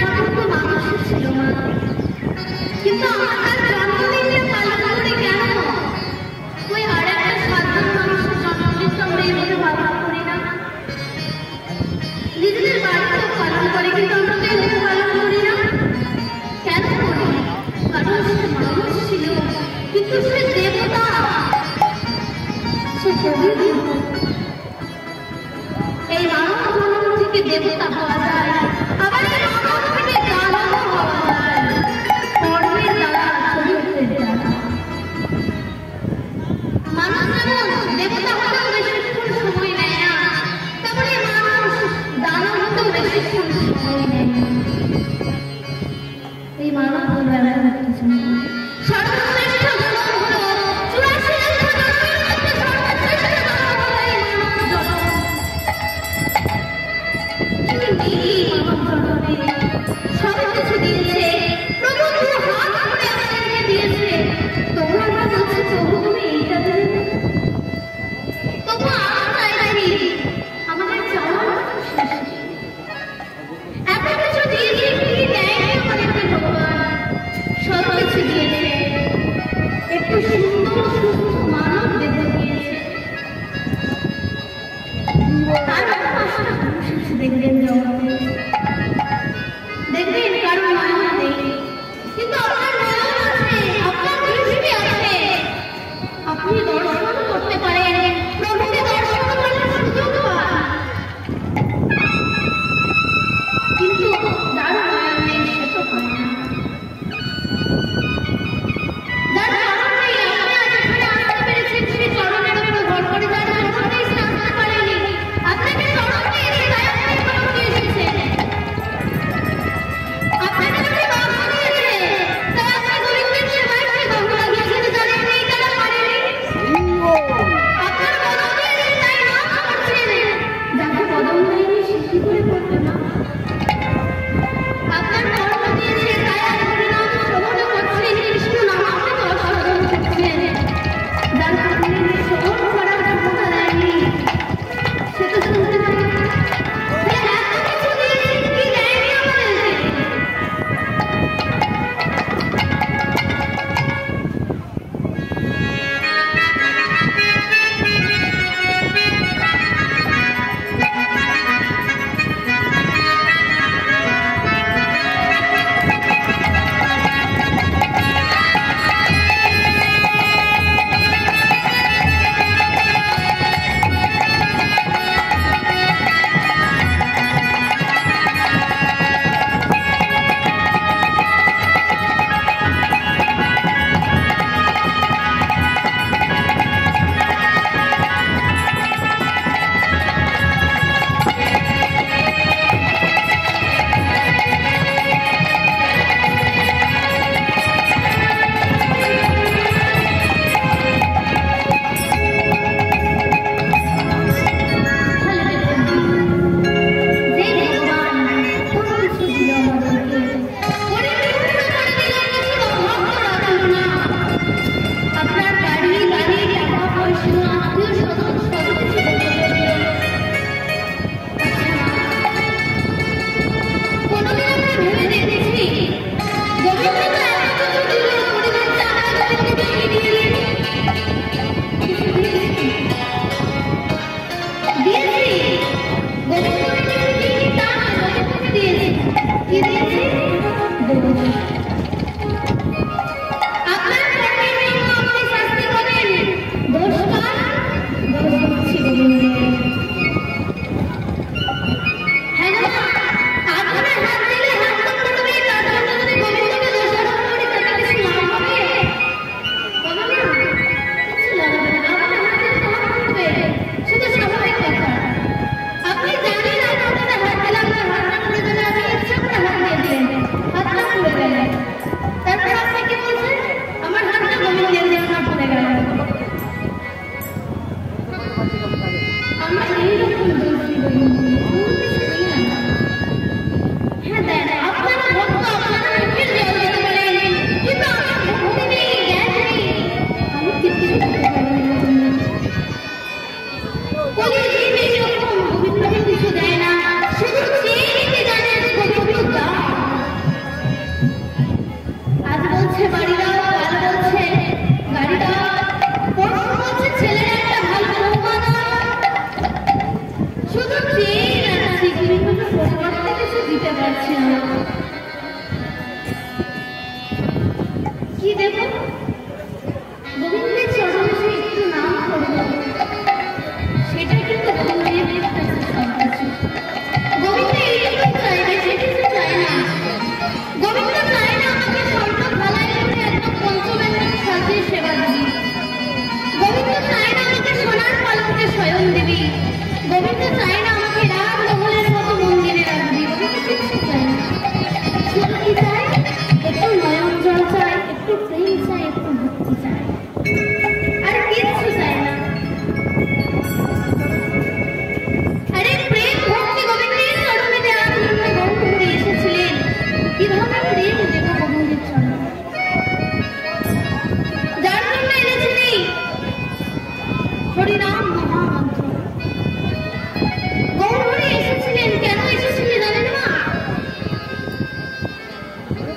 ঠাকুর তো মানুষই ছিল মা, কিন্তু আমার জন্মদিনটা পালন করে কেন ওই আর একটা সাধারণ মানুষের জন্মদিন তো আমরা এইভাবে পালন করি না? নিজেদের বাড়িতে পালন করে কিন্তু আমরা তো এভাবে পালন করি না। কেন করি? কারণ সে মানুষ ছিল, কিন্তু সে দেবতা, সে কবি। এই মানব জন্ম থেকে দেবতা হওয়া যায়, আবার এই মানব থেকে দানব হওয়া যায়। কর্মের দ্বারা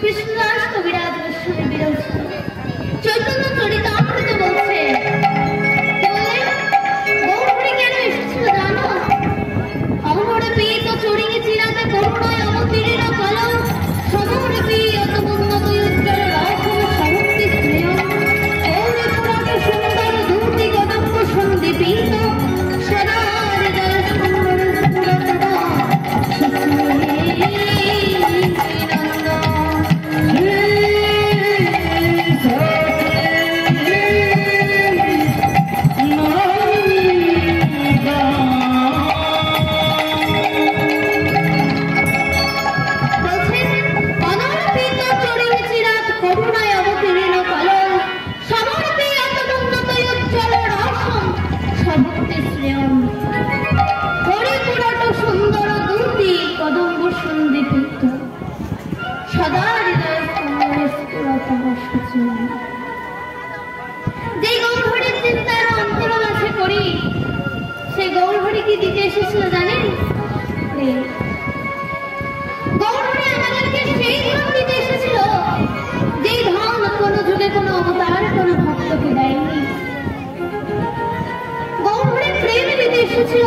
কৃষ্ণদাস কবিরাজ গোস্বামী বিরচিত চৈতন্য চরিতামৃত বলছে, গৌরহরি কেন এসেছিল জানো? অমরে পীত চড়িয়ে চিরাতে করুণায় অবতীর্ণ কালো সমরে পীত উন্নত উজ্জ্বল রসম সমুক্তি স্নেহ গৌরী পুরাণ সুন্দর ধূতি কদম্ব সন্দীপিত সদা হৃদয় সুন্দর স্ফুরততা দিতে এসেছিল জানেন? গৌরহরি আমাদেরকে সেই ধন দিতে এসেছিল যেই ধন কোনো যুগে কোনো অবতার কোনো ভক্তকে দেয়নি। গৌরহরি প্রেম দিতে এসেছিল,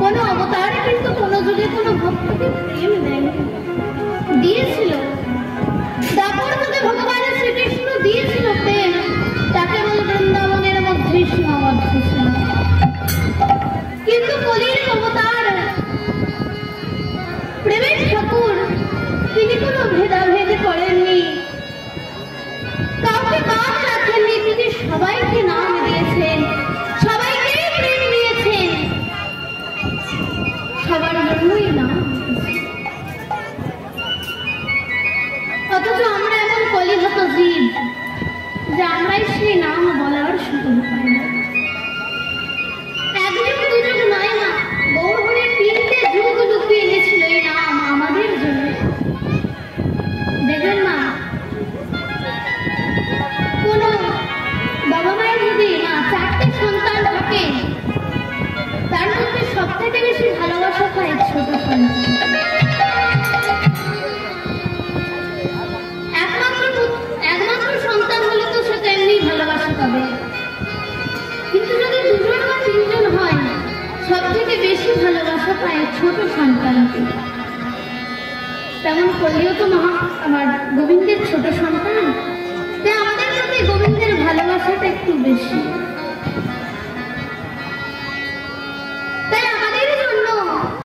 কোনো অবতার কিন্তু কোনো যুগে কোনো ভক্তকে প্রেম দেয়নি। দিয়েছিল দাপর যুগে ভগবান শ্রীকৃষ্ণ দিয়েছিল প্রেম, তাকে বল বৃন্দাবনের মধ্যে সীমাবদ্ধ ছিল। কিন্তু কলির অবতার প্রেমের ঠাকুর তিনি কোনো ভেদাভেদ করেননি, কাউকে বাদ রাখেননি। তিনি সবাইকে নাম দিয়েছেন, সবাইকে প্রেম দিয়েছেন, সবার জন্যই নাম। অথচ আমরা এমন কলিহত জীব যে আমরাই সেই নাম বলার সুযোগ পাই না। একযুগ দুযুগ নয় না, গৌরহরি 3টে যুগ লুকিয়ে এনেছিল এই নাম আমাদের জন্য। দেখবেন না, কোন বাবা মায়ের যদি না 4টে সন্তান থাকে, তার মধ্যে সব থেকে বেশি ভালোবাসা পায় ছোট সন্তান। একমাত্র সন্তান হলে তো সে তেমনি ভালোবাসা পাবে, কিন্তু যদি 2জন বা 3জন হয়, সব থেকে বেশি ভালোবাসা পায় ছোট সন্তানকে। তেমন করলেও তো আমার গোবিন্দের ছোট সন্তান, তাই আমাদের প্রতি গোবিন্দের ভালোবাসাটা একটু বেশি।